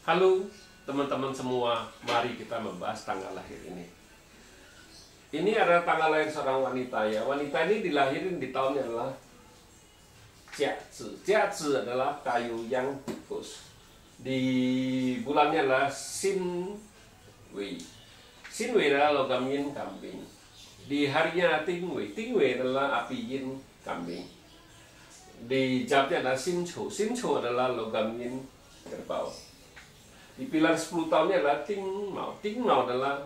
Halo teman-teman semua, mari kita membahas tanggal lahir ini. Ini adalah tanggal lahir seorang wanita ya. Wanita ini dilahirin di tahunnya adalah Jiazi. Jiazi adalah kayu yang tikus. Di bulannya adalah Xinwei. Xinwei adalah logam yin kambing. Di harinya Tingwei. Tingwei adalah api yin kambing. Di jamnya adalah Xinqiu. Xinqiu adalah logam yin kerbau. Di pilar 10 tahunnya adalah Tingmao. Tingmao adalah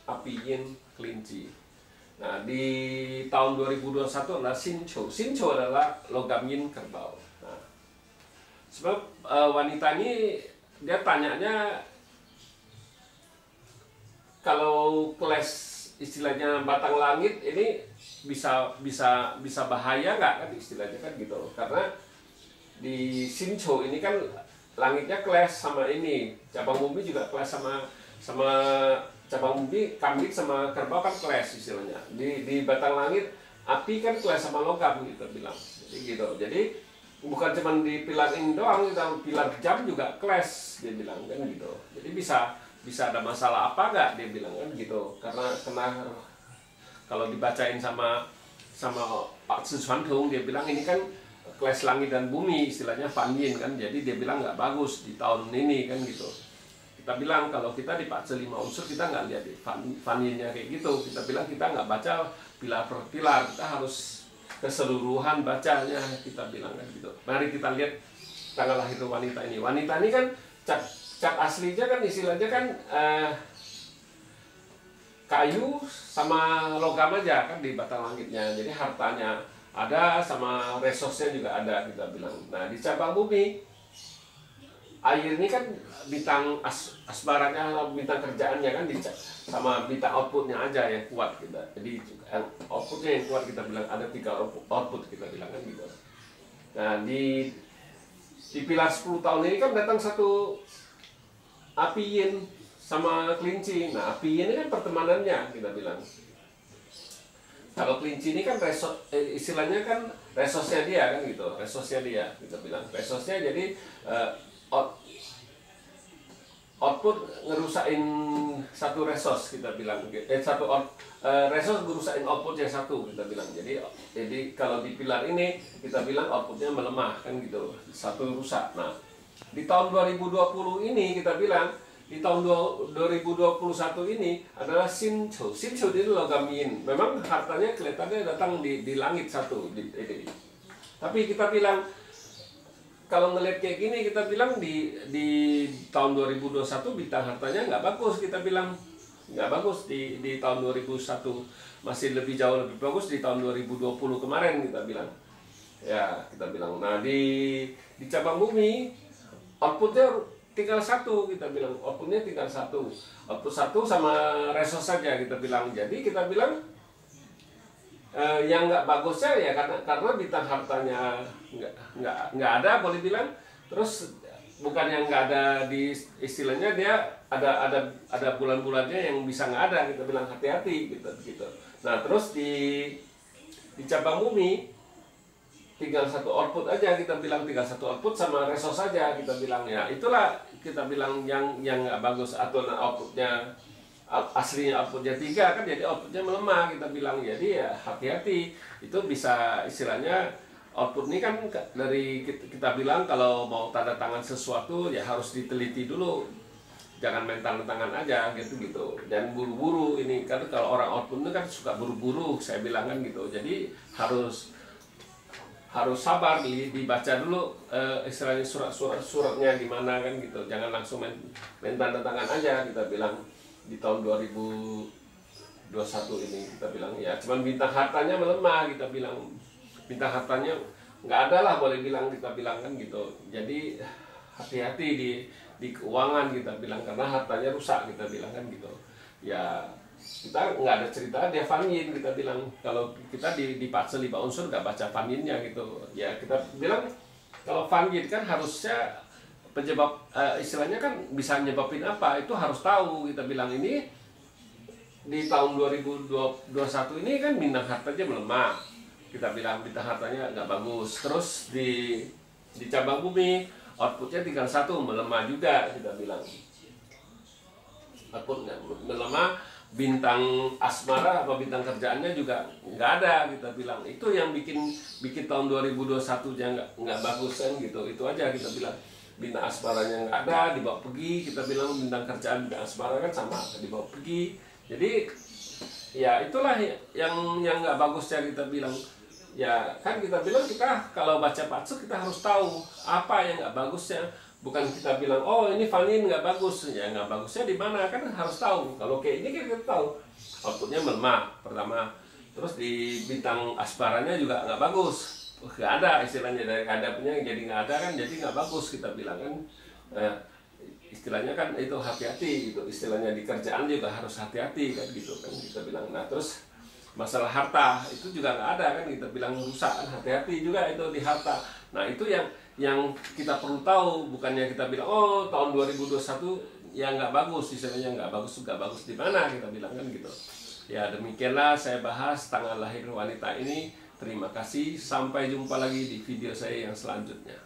api yin kelinci. Nah, di tahun 2021 adalah Xinqiu. Xinqiu adalah logam yin kerbau. Nah, sebab wanita ini dia tanyanya kalau kelas istilahnya batang langit ini bisa bahaya nggak kan istilahnya kan gitu. Karena di Xinqiu ini kan langitnya clash sama ini, cabang bumi juga clash sama cabang bumi, kambing sama kerbau kan clash istilahnya. Di batang langit api kan clash sama logam gitu bilang. Jadi gitu. Jadi bukan cuma di pilar ini doang, pilar jam juga clash dia bilang kan gitu. Jadi bisa ada masalah apa nggak dia bilang kan gitu. Karena kalau dibacain sama Pak Sichuan dia bilang ini kan clash langit dan bumi istilahnya Fan Yin kan, jadi dia bilang nggak bagus di tahun ini kan gitu. Kita bilang kalau kita di Pace 5 unsur kita nggak lihat di Fan Yin-nya kayak gitu. Kita bilang kita nggak baca pilar per pilar, kita harus keseluruhan bacanya kita bilang kan gitu. Mari kita lihat tanggal lahir wanita ini. Wanita ini kan cat aslinya kan istilahnya kan kayu sama logam aja kan di batang langitnya. Jadi hartanya ada sama resource-nya juga ada kita bilang. Nah di cabang bumi air ini kan bintang asbaranya, bintang kerjaannya kan sama bintang outputnya aja yang kuat kita. Jadi outputnya yang kuat kita bilang ada 3 output kita bilang kan gitu. Nah di pilar 10 tahun ini kan datang satu api yin sama kelinci. Nah api yin ini kan pertemanannya kita bilang. Kalau kelinci ini kan istilahnya kan resosnya dia kan gitu, resosnya dia kita bilang. Resosnya jadi output ngerusain satu resos kita bilang, resos ngerusain output yang satu kita bilang. Jadi kalau di pilar ini kita bilang outputnya melemah kan gitu, satu rusak. Nah di tahun 2020 ini kita bilang, di tahun 2021 ini adalah Xinqiu. Xinqiu itu logam yin. Memang hartanya kelihatannya datang di langit satu. Tapi kita bilang kalau ngelihat kayak gini kita bilang di tahun 2021 bintang hartanya nggak bagus. Kita bilang nggak bagus di tahun 2001, masih lebih jauh lebih bagus di tahun 2020 kemarin kita bilang. Ya kita bilang. Nah di cabang bumi outputnya tinggal satu kita bilang, outputnya tinggal satu, output satu sama resource saja kita bilang. Jadi kita bilang yang nggak bagusnya ya karena bintang hartanya nggak ada boleh bilang. Terus bukan yang nggak ada di istilahnya dia ada bulan-bulannya yang bisa nggak ada kita bilang, hati-hati gitu. Nah terus di cabang bumi tinggal satu output aja kita bilang, tinggal satu output sama resource saja kita bilang. Ya itulah kita bilang yang nggak bagus. Atau outputnya aslinya outputnya 3 kan, jadi outputnya melemah kita bilang. Jadi ya hati-hati, itu bisa istilahnya output ini kan dari kita bilang kalau mau tanda tangan sesuatu ya harus diteliti dulu, jangan main tanda tangan aja gitu. Dan buru-buru ini kan, kalau orang output itu kan suka buru-buru saya bilang kan gitu. Jadi harus sabar dibaca dulu istilahnya suratnya gimana kan gitu. Jangan langsung main tanda tangan aja kita bilang. Di tahun 2021 ini kita bilang ya cuman bintang hartanya melemah kita bilang. Bintang hartanya nggak ada lah boleh bilang kita bilang kan gitu. Jadi hati-hati di keuangan kita bilang, karena hartanya rusak kita bilang kan gitu. Ya kita nggak ada cerita dia Fan Yin kita bilang. Kalau kita di Pace 5 unsur nggak baca Fan Yin-nya gitu ya. Kita bilang kalau Fan Yin kan harusnya penyebab istilahnya kan bisa nyebabin apa itu harus tahu kita bilang. Ini di tahun 2021 ini kan bintang hartanya melemah kita bilang, bintang hartanya nggak bagus. Terus di cabang bumi outputnya tinggal satu, melemah juga kita bilang. Outputnya melemah, bintang asmara apa bintang kerjaannya juga nggak ada kita bilang. Itu yang bikin tahun 2021 nggak bagus kan gitu. Itu aja kita bilang. Bintang asmaranya nggak ada, dibawa pergi. Kita bilang bintang kerjaan bintang asmara kan sama, dibawa pergi. Jadi ya itulah yang nggak bagusnya kita bilang. Ya kan kita bilang kita kalau baca patsu kita harus tahu apa yang nggak bagusnya. Bukan kita bilang oh ini vanillin nggak bagus, ya nggak bagusnya di mana, kan harus tahu. Kalau kayak ini kan kita tahu outputnya melemah pertama, terus di bintang asmaranya juga nggak bagus, nggak ada istilahnya, dari ada punya jadi nggak ada kan, jadi nggak bagus kita bilang kan. Istilahnya kan itu hati-hati gitu, istilahnya di kerjaan juga harus hati-hati kan gitu kan kita bilang. Nah terus masalah harta itu juga nggak ada kan, kita bilang rusak kan, hati-hati juga itu di harta. Nah itu yang kita perlu tahu, bukannya kita bilang oh tahun 2021 ya nggak bagus, istilahnya nggak bagus di mana kita bilang kan gitu. Ya demikianlah saya bahas tanggal lahir wanita ini. Terima kasih, sampai jumpa lagi di video saya yang selanjutnya.